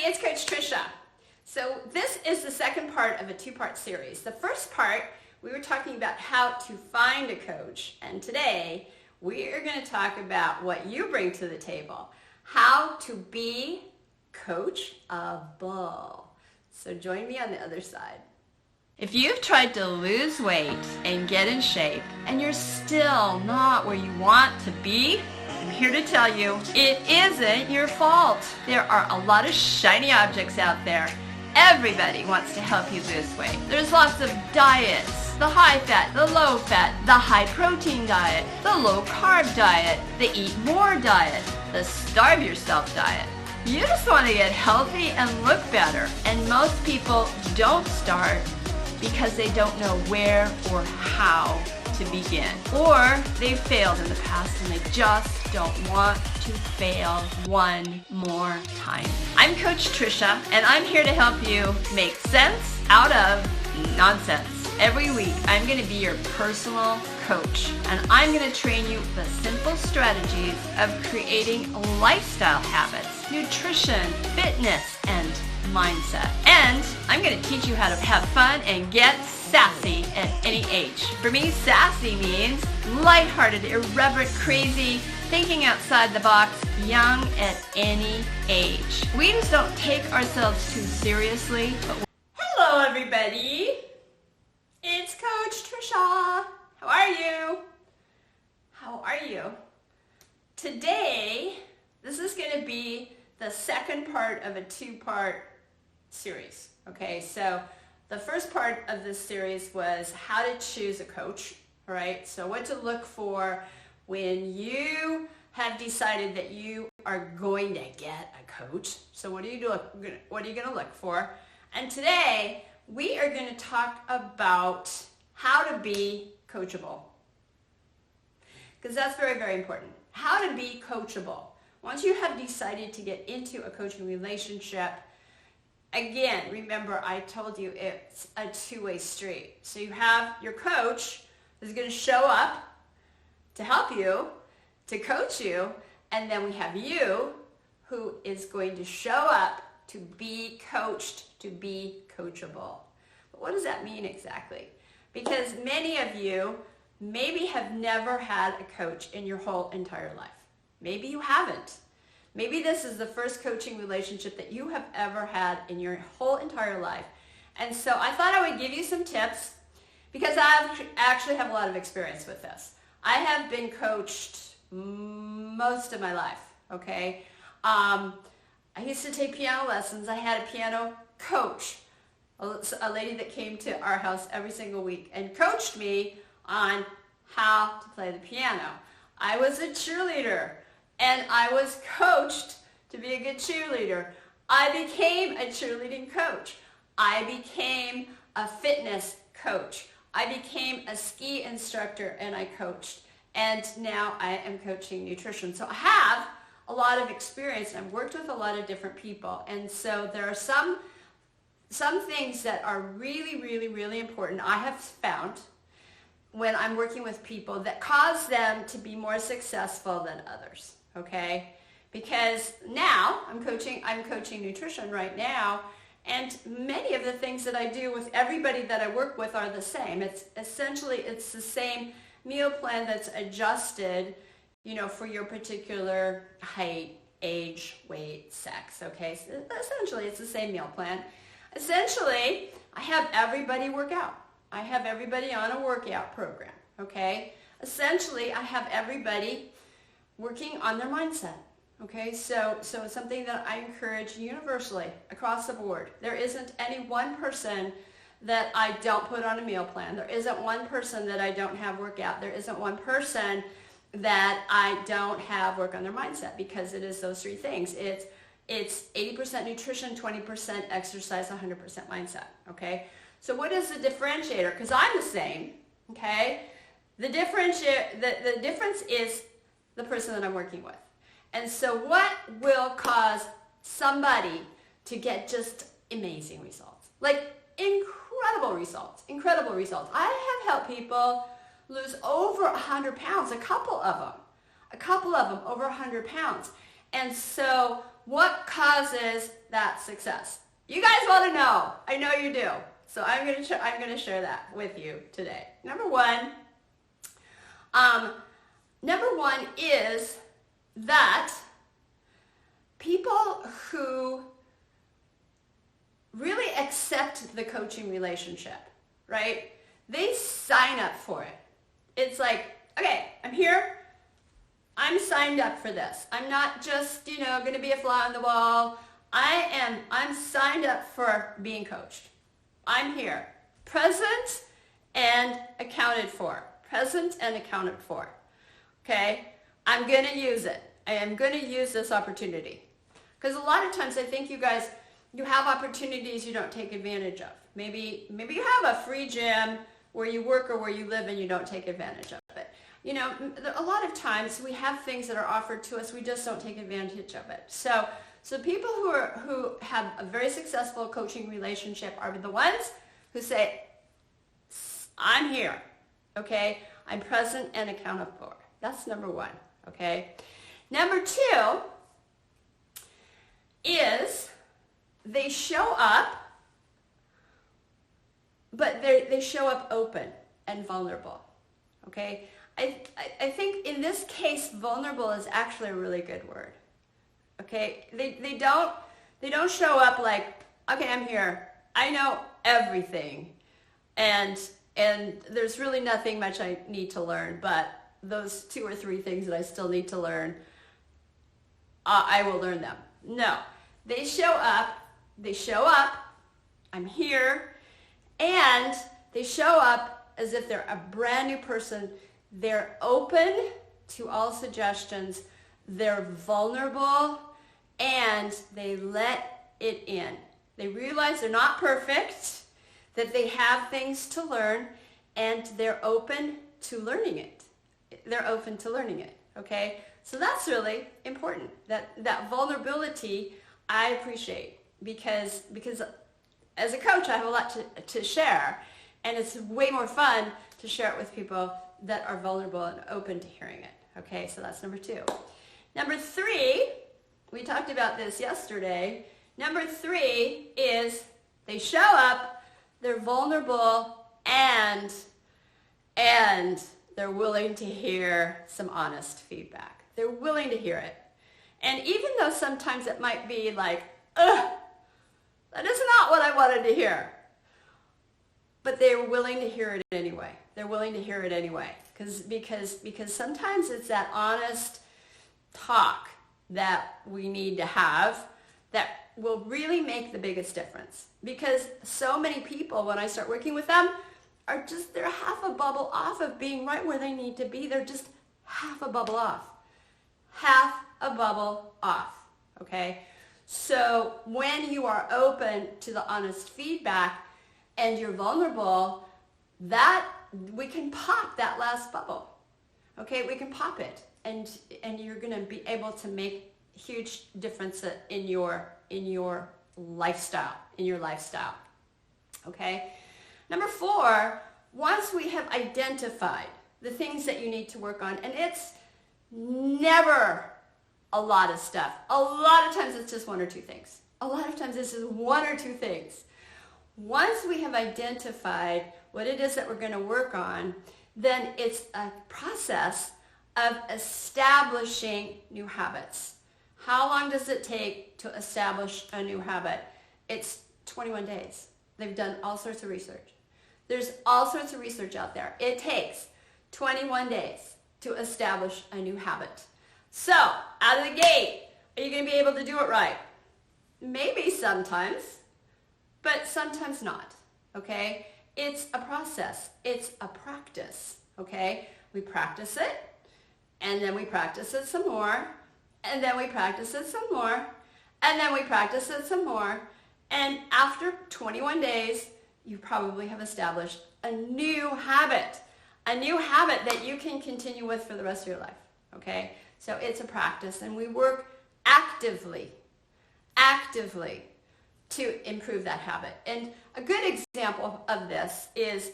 it's Coach Trisha. So this is the second part of a two-part series. The first part, we were talking about how to find a coach, and today we are going to talk about what you bring to the table, how to be coachable. So join me on the other side. If you've tried to lose weight and get in shape and you're still not where you want to be, I'm here to tell you it isn't your fault. There are a lot of shiny objects out there. Everybody wants to help you lose weight. There's lots of diets, the high fat, the low fat, the high protein diet, the low carb diet, the eat more diet, the starve yourself diet. You just want to get healthy and look better, and most people don't start because they don't know where or how to begin. Or they've failed in the past and they just don't want to fail one more time. I'm Coach Trisha, and I'm here to help you make sense out of nonsense. Every week, I'm going to be your personal coach, and I'm going to train you the simple strategies of creating lifestyle habits, nutrition, fitness, and mindset. And I'm going to teach you how to have fun and get sassy at any age. For me, sassy means lighthearted, irreverent, crazy, thinking outside the box, young at any age. We just don't take ourselves too seriously. Hello, everybody. It's Coach Trisha. How are you? How are you? Today, this is going to be the second part of a two-part series. Okay, so the first part of this series was how to choose a coach, all right? So what to look for when you have decided that you are going to get a coach. So what are you going to look for? And today we are going to talk about how to be coachable, because that's very, very important. How to be coachable. Once you have decided to get into a coaching relationship, again, remember I told you it's a two-way street. So you have your coach who's going to show up to help you, to coach you, and then we have you who is going to show up to be coached, to be coachable. But what does that mean exactly? Because many of you maybe have never had a coach in your whole entire life. Maybe you haven't. Maybe this is the first coaching relationship that you have ever had in your whole entire life. And so I thought I would give you some tips because I actually have a lot of experience with this. I have been coached most of my life, okay? I used to take piano lessons. I had a piano coach, a lady that came to our house every single week and coached me on how to play the piano. I was a cheerleader, and I was coached to be a good cheerleader. I became a cheerleading coach. I became a fitness coach. I became a ski instructor, and I coached. And now I am coaching nutrition. So I have a lot of experience, and I've worked with a lot of different people. And so there are some things that are really, really, really important I have found when I'm working with people that cause them to be more successful than others, okay? Because now I'm coaching nutrition right now, and many of the things that I do with everybody that I work with are the same. It's the same meal plan that's adjusted, for your particular height, age, weight, sex, okay? So essentially, it's the same meal plan. Essentially, I have everybody work out. I have everybody on a workout program, okay? Essentially, I have everybody working on their mindset, okay? So it's something that I encourage universally across the board. There isn't any one person that I don't put on a meal plan. There isn't one person that I don't have work out. There isn't one person that I don't have work on their mindset, because it is those three things. It's 80% nutrition, 20% exercise, 100% mindset, okay? So what is the differentiator? Because I'm the same, okay? The difference is the person that I'm working with. And so what will cause somebody to get just amazing results? Like incredible results. I have helped people lose over 100 pounds, a couple of them over 100 pounds. And so what causes that success? You guys want to know. I know you do. So I'm going to share that with you today. Number one is that people who really accept the coaching relationship, right? They sign up for it. It's like, okay, I'm here. I'm signed up for this. I'm not just, going to be a fly on the wall. I'm signed up for being coached. I'm here. Present and accounted for. Present and accounted for. Okay? I'm going to use it. I am going to use this opportunity. Because a lot of times I think you guys, you have opportunities you don't take advantage of. Maybe you have a free gym where you work or where you live and you don't take advantage of it. A lot of times we have things that are offered to us, we just don't take advantage of it. So people who have a very successful coaching relationship are the ones who say, I'm here, okay? I'm present and accounted for. That's number one, okay? Number two is they show up, but they show up open and vulnerable, okay? I think in this case, vulnerable is actually a really good word, okay? They don't show up like, okay, I'm here. I know everything, and there's really nothing much I need to learn, but those 2 or 3 things that I still need to learn, I will learn them. No, they show up, I'm here, and they show up as if they're a brand new person. They're open to all suggestions, they're vulnerable, and they let it in. They realize they're not perfect, that they have things to learn, and they're open to learning it. They're open to learning it, okay? So that's really important. That vulnerability I appreciate because as a coach I have a lot to share, and it's way more fun to share it with people that are vulnerable and open to hearing it. Okay, so that's number 2. Number 3, we talked about this yesterday. Number 3 is they show up, they're vulnerable, and they're willing to hear some honest feedback. They're willing to hear it. And even though sometimes it might be like, ugh, that is not what I wanted to hear. But they're willing to hear it anyway. They're willing to hear it anyway. Because sometimes it's that honest talk that we need to have that will really make the biggest difference. Because so many people, when I start working with them, they're half a bubble off of being right where they need to be. They're just half a bubble off. Half a bubble off, okay? So when you are open to the honest feedback and you're vulnerable, that we can pop that last bubble, okay? We can pop it, and you're going to be able to make huge difference in your lifestyle, okay? Number 4, once we have identified the things that you need to work on, and it's never a lot of stuff. A lot of times it's just 1 or 2 things. A lot of times this is 1 or 2 things. Once we have identified what it is that we're going to work on, then it's a process of establishing new habits. How long does it take to establish a new habit? It's 21 days. They've done all sorts of research. There's all sorts of research out there. It takes 21 days to establish a new habit. So, out of the gate, are you going to be able to do it right? Maybe sometimes, but sometimes not, okay? It's a process. It's a practice, okay? We practice it, and then we practice it some more, and then we practice it some more, and then we practice it some more, and after 21 days, you probably have established a new habit that you can continue with for the rest of your life, okay? So it's a practice, and we work actively to improve that habit. And a good example of this is,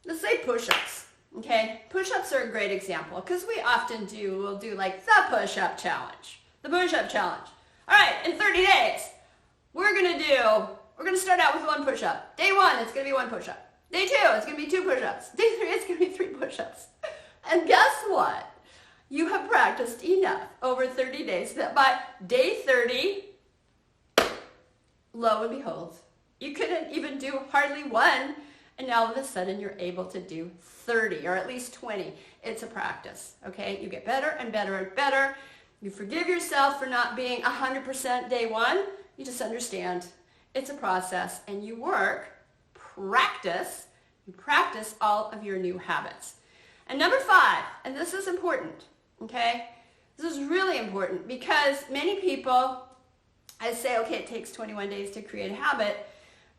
let's say push-ups, okay? Push-ups are a great example because we'll do like the push-up challenge, All right, in 30 days, we're going to start out with 1 push-up. Day 1, it's going to be 1 push-up. Day 2, it's going to be 2 push-ups. Day 3, it's going to be 3 push-ups. And guess what? You have practiced enough over 30 days that by day 30, lo and behold, you couldn't even do hardly 1, and now all of a sudden you're able to do 30 or at least 20. It's a practice, okay? You get better and better and better. You forgive yourself for not being 100% day 1. You just understand it's a process, and you practice all of your new habits. And number 5, and this is important, okay? This is really important because many people, I say, okay, it takes 21 days to create a habit.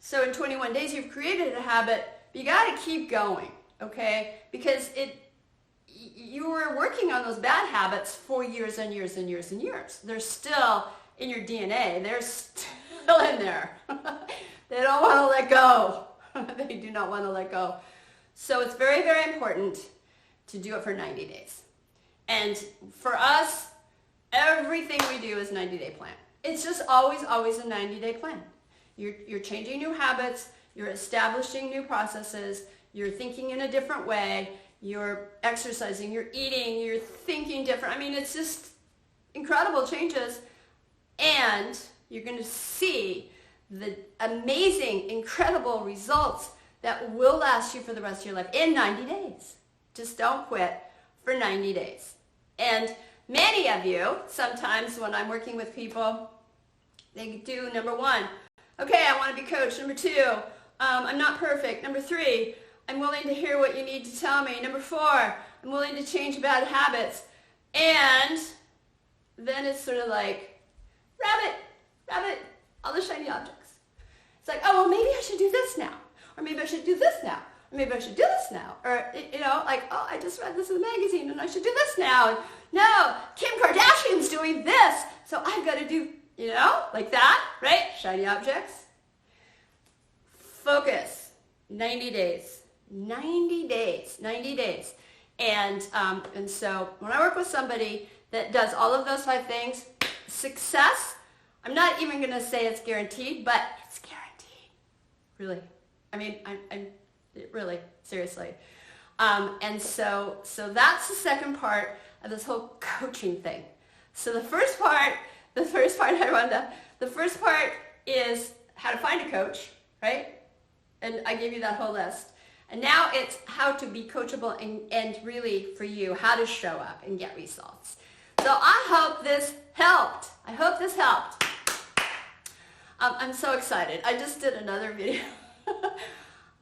So in 21 days, you've created a habit, but you got to keep going, okay? Because you were working on those bad habits for years and years and years and years. They're still in your DNA. They're still in there. They don't want to let go. They do not want to let go. So it's very, very important to do it for 90 days. And for us, everything we do is 90-day plan. It's just always a 90-day plan. You're changing new habits, you're establishing new processes, you're thinking in a different way, you're exercising, you're eating, you're thinking different. I mean, it's just incredible changes, and you're going to see the amazing, incredible results that will last you for the rest of your life in 90 days. Just don't quit for 90 days. And many of you, sometimes when I'm working with people, they do number 1, okay, I want to be coached. Number 2, I'm not perfect. Number 3, I'm willing to hear what you need to tell me. Number 4, I'm willing to change bad habits. And then it's sort of like, rabbit, all the shiny objects. It's like, oh, well, maybe I should do this now. Or maybe I should do this now. Or maybe I should do this now. Or, like, oh, I just read this in the magazine and I should do this now. And no, Kim Kardashian's doing this, so I've got to do, like that, right? Shiny objects. Focus. 90 days. 90 days. 90 days. And so when I work with somebody that does all of those 5 things, success, I'm not even going to say it's guaranteed, but it's guaranteed. Really. I mean, I'm really, seriously. And so that's the second part of this whole coaching thing. So the first part is how to find a coach, right? And I gave you that whole list. And now it's how to be coachable and really for you, how to show up and get results. So I hope this helped. I'm so excited. I just did another video.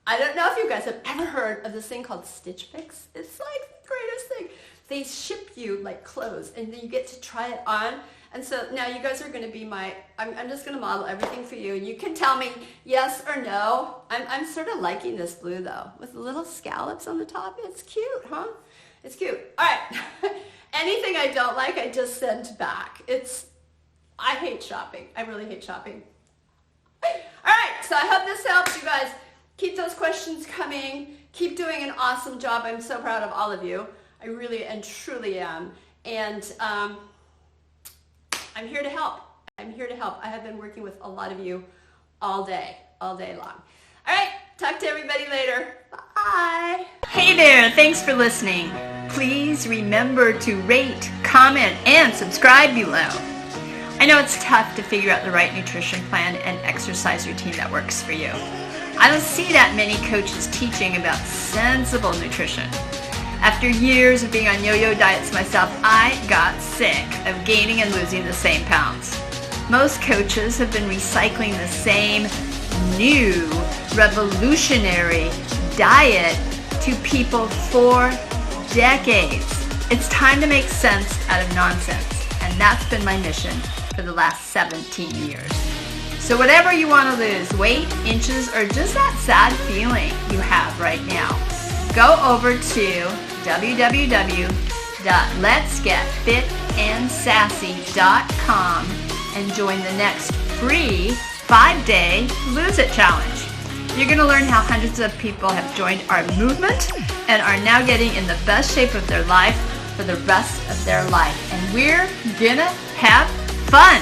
I don't know if you guys have ever heard of this thing called Stitch Fix. It's like the greatest thing. They ship you like clothes and then you get to try it on. And so now you guys are going to be I'm just going to model everything for you. And you can tell me yes or no. I'm sort of liking this blue though, with little scallops on the top. It's cute, huh? It's cute. All right. Anything I don't like, I just send back. I hate shopping. I really hate shopping. All right, so I hope this helps you guys. Keep those questions coming. Keep doing an awesome job. I'm so proud of all of you. I really and truly am. And I'm here to help. I have been working with a lot of you all day long. All right, talk to everybody later. Bye. Hey there, thanks for listening. Please remember to rate, comment, and subscribe below. I know it's tough to figure out the right nutrition plan and exercise routine that works for you. I don't see that many coaches teaching about sensible nutrition. After years of being on yo-yo diets myself, I got sick of gaining and losing the same pounds. Most coaches have been recycling the same new, revolutionary diet to people for decades. It's time to make sense out of nonsense, and that's been my mission for the last 17 years. So whatever you want to lose, weight, inches, or just that sad feeling you have right now, go over to www.letsgetfitandsassy.com and join the next free 5-day Lose It Challenge. You're going to learn how hundreds of people have joined our movement and are now getting in the best shape of their life for the rest of their life. And we're going to have fun.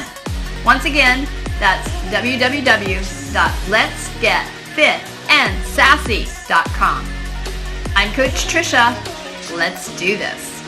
Once again, that's www.letsgetfitandsassy.com. I'm Coach Trisha. Let's do this.